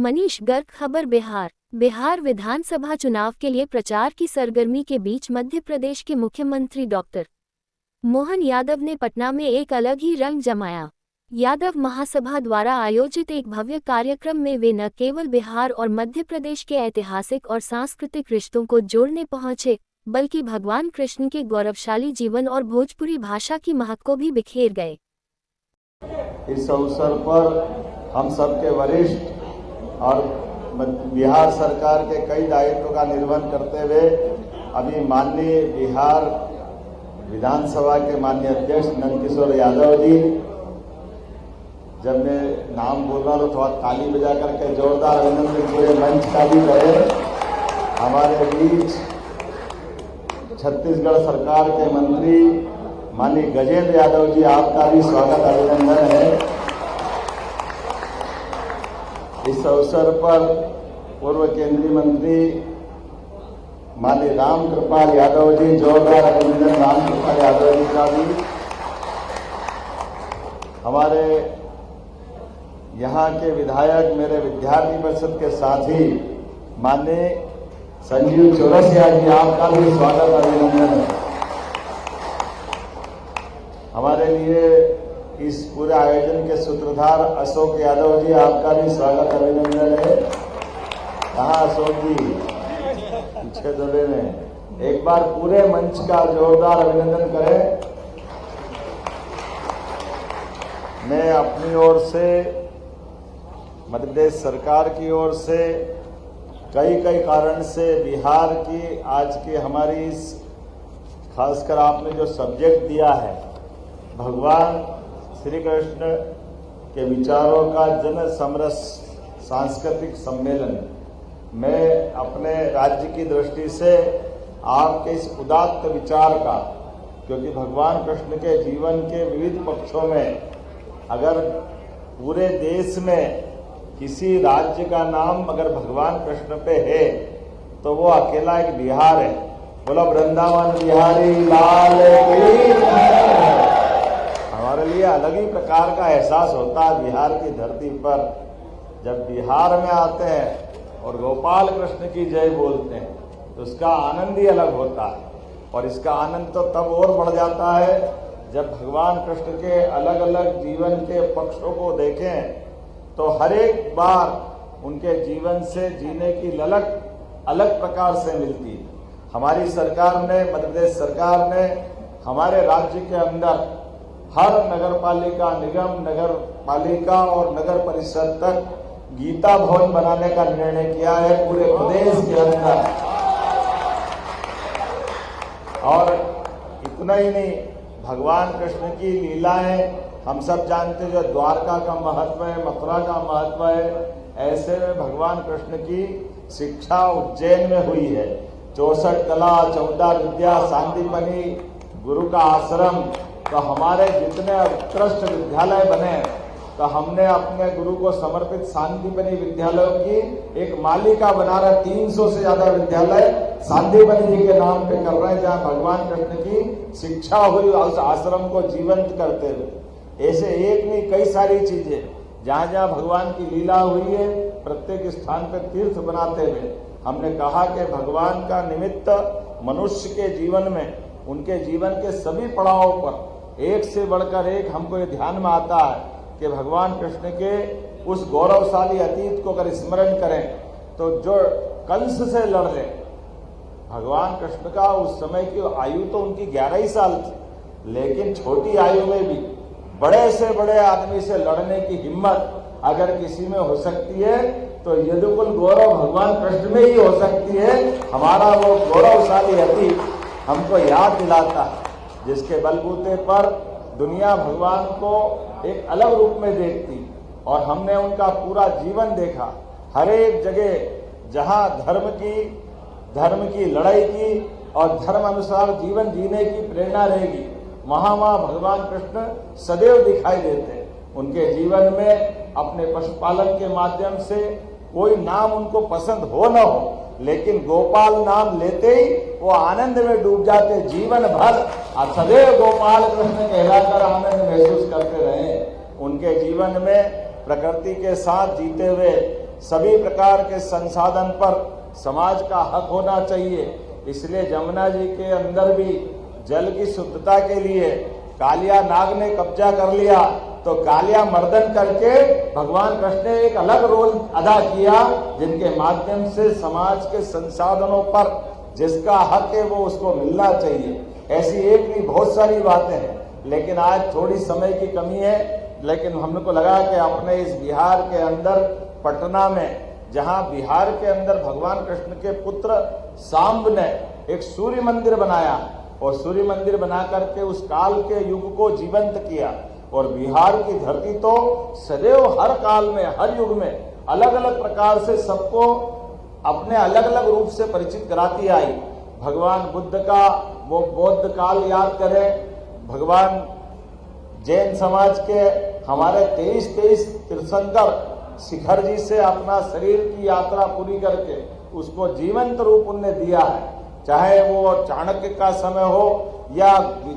मनीष गर्ग। खबर बिहार विधानसभा चुनाव के लिए प्रचार की सरगर्मी के बीच मध्य प्रदेश के मुख्यमंत्री डॉक्टर मोहन यादव ने पटना में एक अलग ही रंग जमाया। यादव महासभा द्वारा आयोजित एक भव्य कार्यक्रम में वे न केवल बिहार और मध्य प्रदेश के ऐतिहासिक और सांस्कृतिक रिश्तों को जोड़ने पहुंचे, बल्कि भगवान कृष्ण के गौरवशाली जीवन और भोजपुरी भाषा की महक को भी बिखेर गए। इस अवसर पर हम सबके वरिष्ठ और बिहार सरकार के कई दायित्वों का निर्वहन करते हुए अभी माननीय बिहार विधानसभा के माननीय अध्यक्ष नंदकिशोर यादव जी, जब मैं नाम बोल रहा हूं तो थोड़ा ताली बजा करके जोरदार अभिनंदन पूरे मंच का भी करें। हमारे बीच छत्तीसगढ़ सरकार के मंत्री माननीय गजेंद्र यादव जी, आपका भी स्वागत अभिनंदन है। इस अवसर पर पूर्व केंद्रीय मंत्री माननीय रामकृपाल यादव जी, जोरदार अभिनंदन रामकृपाल यादव जी का भी। हमारे यहाँ के विधायक, मेरे विद्यार्थी परिषद के साथी माननीय संजीव चौरसिया जी, आपका भी स्वागत अभिनंदन है। हमारे लिए इस पूरे आयोजन के सूत्रधार अशोक यादव जी, आपका भी स्वागत अभिनंदन है। कहाँ अशोक जी? पीछे दबे में। एक बार पूरे मंच का जोरदार अभिनंदन करें। मैं अपनी ओर से, मध्य प्रदेश सरकार की ओर से कई कारण से बिहार की आज की हमारी इस, खासकर आपने जो सब्जेक्ट दिया है, भगवान श्री कृष्ण के विचारों का जन समरस सांस्कृतिक सम्मेलन, मैं अपने राज्य की दृष्टि से आपके इस उदात्त विचार का, क्योंकि भगवान कृष्ण के जीवन के विविध पक्षों में अगर पूरे देश में किसी राज्य का नाम अगर भगवान कृष्ण पे है तो वो अकेला एक बिहार है। बोलो वृंदावन बिहारी लाल की। हमारे लिए अलग ही प्रकार का एहसास होता है बिहार की धरती पर जब बिहार में आते हैं और गोपाल कृष्ण की जय बोलते हैं, तो उसका आनंद ही अलग होता है। और इसका आनंद तो तब और बढ़ जाता है जब भगवान कृष्ण के अलग अलग जीवन के पक्षों को देखें तो हर एक बार उनके जीवन से जीने की ललक अलग प्रकार से मिलती है। हमारी सरकार ने, मध्य प्रदेश सरकार ने हमारे राज्य के अंदर हर नगर पालिका, निगम, नगर पालिका और नगर परिषद तक गीता भवन बनाने का निर्णय किया है पूरे प्रदेश के अंदर। और इतना ही नहीं, भगवान कृष्ण की लीलाएं हम सब जानते हैं, जो द्वारका का महत्व है, मथुरा का महत्व है, ऐसे में भगवान कृष्ण की शिक्षा उज्जैन में हुई है। 64 कला, 14 विद्या, सांदीपनि, गुरु का आश्रम। तो हमारे जितने उत्कृष्ट विद्यालय बने, तो हमने अपने गुरु को समर्पित सांदीपनि विद्यालयों की एक मालिका बना रहे। 300 से ज्यादा विद्यालय सांदीपनि जी के नाम पे कर रहे हैं, जहाँ भगवान कृष्ण की शिक्षा हुई, उस आश्रम को जीवंत करते हुए। ऐसे एक नहीं, कई सारी चीजें जहाँ जहाँ भगवान की लीला हुई है, प्रत्येक स्थान पर तीर्थ बनाते हुए हमने कहा कि भगवान का निमित्त मनुष्य के जीवन में, उनके जीवन के सभी पड़ावों पर एक से बढ़कर एक हमको ये ध्यान में आता है कि भगवान कृष्ण के उस गौरवशाली अतीत को अगर स्मरण करें तो जो कंस से लड़ रहे भगवान कृष्ण का उस समय की आयु तो उनकी 11 ही साल थी, लेकिन छोटी आयु में भी बड़े से बड़े आदमी से लड़ने की हिम्मत अगर किसी में हो सकती है तो यदुकुल गौरव भगवान कृष्ण में ही हो सकती है। हमारा वो गौरवशाली अतीत हमको याद दिलाता है, जिसके बलबूते पर दुनिया भगवान को एक अलग रूप में देखती, और हमने उनका पूरा जीवन देखा। हर एक जगह जहां धर्म की लड़ाई की और धर्म अनुसार जीवन जीने की प्रेरणा रहेगी, वहां भगवान कृष्ण सदैव दिखाई देते। उनके जीवन में अपने पशुपालन के माध्यम से कोई नाम उनको पसंद हो न हो, लेकिन गोपाल नाम लेते ही वो आनंद में डूब जाते जीवन भर, और सदैव गोपाल कृष्ण कहलाकर आनंद महसूस करते रहे। उनके जीवन में प्रकृति के साथ जीते हुए सभी प्रकार के संसाधन पर समाज का हक होना चाहिए। इसलिए जमुना जी के अंदर भी जल की शुद्धता के लिए कालिया नाग ने कब्जा कर लिया, तो कालिया मर्दन करके भगवान कृष्ण ने एक अलग रोल अदा किया, जिनके माध्यम से समाज के संसाधनों पर जिसका हक है वो उसको मिलना चाहिए। ऐसी एक नहीं बहुत सारी बातें हैं, लेकिन आज थोड़ी समय की कमी है। लेकिन हमको लगा कि अपने इस बिहार के अंदर पटना में, जहां बिहार के अंदर भगवान कृष्ण के पुत्र सांब ने एक सूर्य मंदिर बनाया और सूर्य मंदिर बना करके उस काल के युग को जीवंत किया। और बिहार की धरती तो सदैव हर काल में, हर युग में अलग अलग प्रकार से सबको अपने अलग अलग रूप से परिचित कराती आई। भगवान बुद्ध का वो बौद्ध काल याद करें, भगवान जैन समाज के हमारे 23 तीर्थंकर शिखर जी से अपना शरीर की यात्रा पूरी करके उसको जीवंत रूप उन्हें दिया है। चाहे वो चाणक्य का समय हो या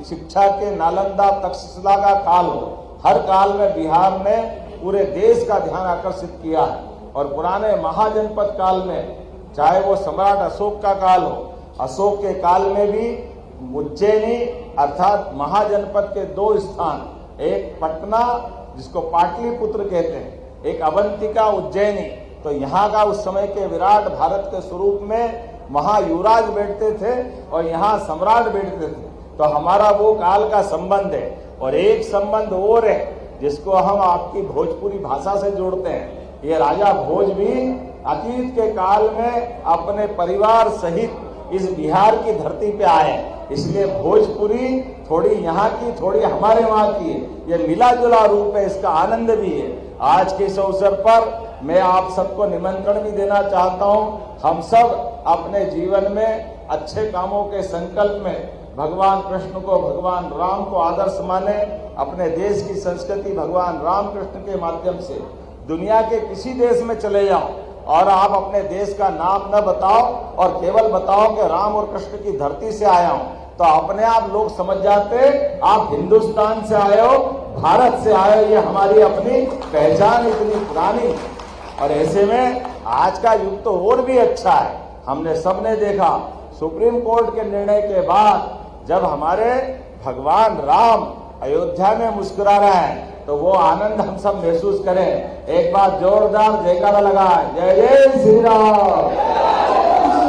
शिक्षा के नालंदा तक्षशिला का काल हो, हर काल में बिहार ने पूरे देश का ध्यान आकर्षित किया है। और पुराने महाजनपद काल में, चाहे वो सम्राट अशोक का काल हो, अशोक के काल में भी उज्जैनी अर्थात महाजनपद के 2 स्थान, एक पटना जिसको पाटलिपुत्र कहते हैं, एक अवंतिका उज्जैनी। तो यहाँ का उस समय के विराट भारत के स्वरूप में महायुवराज बैठते थे और यहाँ सम्राट बैठते थे। तो हमारा वो काल का संबंध है। और एक संबंध और है जिसको हम आपकी भोजपुरी भाषा से जोड़ते हैं। ये राजा भोज भी अतीत के काल में अपने परिवार सहित इस बिहार की धरती पे आए, इसलिए भोजपुरी थोड़ी यहाँ की, थोड़ी हमारे वहाँ की है। ये मिला जुला रूप है, इसका आनंद भी है। आज के इस अवसर पर मैं आप सबको निमंत्रण भी देना चाहता हूँ। हम सब अपने जीवन में अच्छे कामों के संकल्प में भगवान कृष्ण को, भगवान राम को आदर्श माने। अपने देश की संस्कृति भगवान राम कृष्ण के माध्यम से दुनिया के किसी देश में चले जाओ और आप अपने देश का नाम न बताओ और केवल बताओ कि राम और कृष्ण की धरती से आया हूं, तो अपने आप लोग समझ जाते आप हिंदुस्तान से आए हो, भारत से आए हो। ये हमारी अपनी पहचान इतनी पुरानी। और ऐसे में आज का युग तो और भी अच्छा है। हमने सबने देखा सुप्रीम कोर्ट के निर्णय के बाद जब हमारे भगवान राम अयोध्या में मुस्कुरा रहे हैं, तो वो आनंद हम सब महसूस करें। एक बार जोरदार जयकारा लगा, जय जय श्री राम।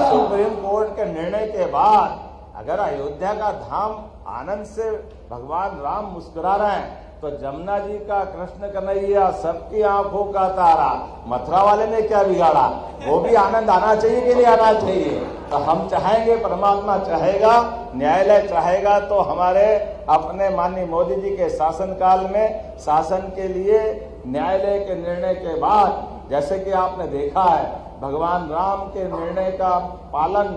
सुप्रीम कोर्ट के निर्णय के बाद अगर अयोध्या का धाम आनंद से भगवान राम मुस्कुरा रहे हैं, तो जमुना जी का कृष्ण कन्हैया सबकी आंखों का तारा, मथुरा वाले ने क्या बिगाड़ा, वो भी आनंद आना चाहिए कि नहीं आना चाहिए। तो हम चाहेंगे, परमात्मा चाहेगा, न्यायालय चाहेगा, तो हमारे अपने माननीय मोदी जी के शासनकाल में शासन के लिए न्यायालय के निर्णय के बाद, जैसे कि आपने देखा है भगवान राम के निर्णय का पालन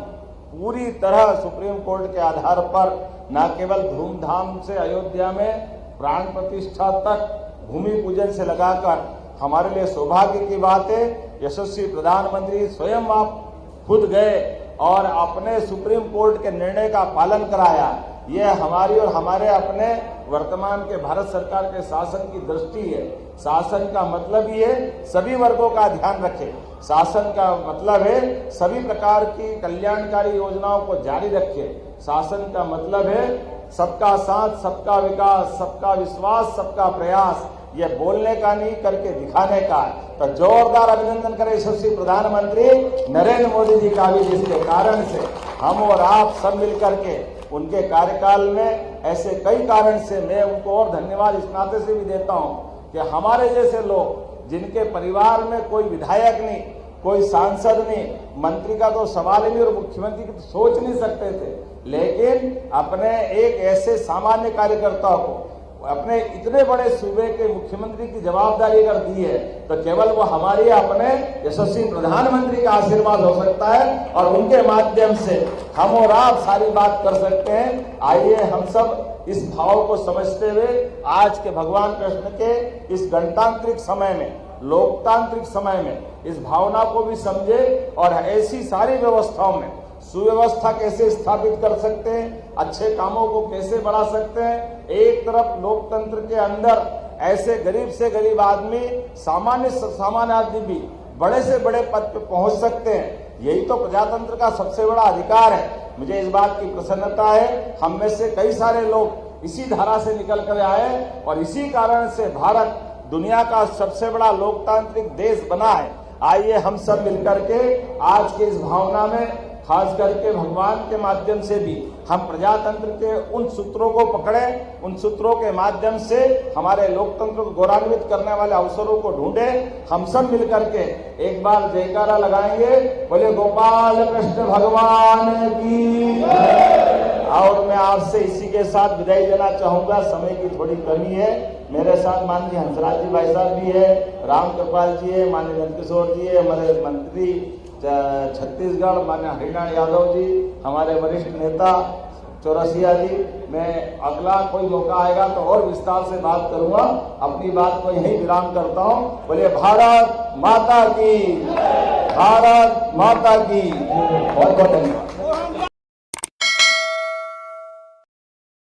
पूरी तरह सुप्रीम कोर्ट के आधार पर न केवल धूमधाम से अयोध्या में प्राण प्रतिष्ठा तक भूमि पूजन से लगाकर, हमारे लिए सौभाग्य की बात है यशस्वी प्रधानमंत्री स्वयं आप खुद गए और अपने सुप्रीम कोर्ट के निर्णय का पालन कराया। यह हमारी और हमारे अपने वर्तमान के भारत सरकार के शासन की दृष्टि है। शासन का मतलब ये सभी वर्गों का ध्यान रखे। शासन का मतलब है सभी प्रकार की कल्याणकारी योजनाओं को जारी रखे। शासन का मतलब है सबका साथ, सबका विकास, सबका विश्वास, सबका प्रयास। ये बोलने का नहीं, करके दिखाने का। तो जोरदार अभिनंदन करें यशस्वी प्रधानमंत्री नरेंद्र मोदी जी का भी, जिसके कारण से हम और आप सब मिलकर के उनके कार्यकाल में ऐसे कई कारण से मैं उनको और धन्यवाद इस नाते से भी देता हूं कि हमारे जैसे लोग जिनके परिवार में कोई विधायक नहीं, कोई सांसद नहीं, मंत्री का तो सवाल ही नहीं और मुख्यमंत्री की तो सोच नहीं सकते थे, लेकिन अपने एक ऐसे सामान्य कार्यकर्ता को अपने इतने बड़े सूबे के मुख्यमंत्री की जवाबदारी अगर दी है, तो केवल वो हमारी अपने यशस्वी प्रधानमंत्री का आशीर्वाद हो सकता है और उनके माध्यम से हम और आप सारी बात कर सकते हैं। आइए हम सब इस भाव को समझते हुए आज के भगवान कृष्ण के इस गणतांत्रिक समय में, लोकतांत्रिक समय में इस भावना को भी समझे और ऐसी सारी व्यवस्थाओं में सुव्यवस्था कैसे स्थापित कर सकते हैं, अच्छे कामों को कैसे बढ़ा सकते हैं। एक तरफ लोकतंत्र के अंदर ऐसे गरीब से गरीब आदमी, सामान्य आदमी भी बड़े से बड़े पद पे पहुंच सकते हैं। यही तो प्रजातंत्र का सबसे बड़ा अधिकार है। मुझे इस बात की प्रसन्नता है, हम में से कई सारे लोग इसी धारा से निकल कर आए और इसी कारण से भारत दुनिया का सबसे बड़ा लोकतांत्रिक देश बना है। आइए हम सब मिलकर के आज के इस भावना में, खास करके भगवान के माध्यम से भी हम प्रजातंत्र के उन सूत्रों को पकड़े, उन सूत्रों के माध्यम से हमारे लोकतंत्र को गौरवान्वित करने वाले अवसरों को ढूंढे। हम सब मिलकर के एक बार जयकारा लगाएंगे, बोले गोपाल कृष्ण भगवान की। और मैं आपसे इसी के साथ विदाई लेना चाहूंगा, समय की थोड़ी कमी है। मेरे साथ माननीय हंसराज जी भाई साहब भी है, राम कृपाल जी है, माननीय नंदकिशोर जी है, हमारे मंत्री छत्तीसगढ़ माननीय हरिनारायण यादव जी, हमारे वरिष्ठ नेता चौरसिया जी। मैं अगला कोई मौका आएगा तो और विस्तार से बात करूंगा। अपनी बात को यहीं विराम करता हूं। बोले भारत माता की, भारत माता की। बहुत बहुत धन्यवाद।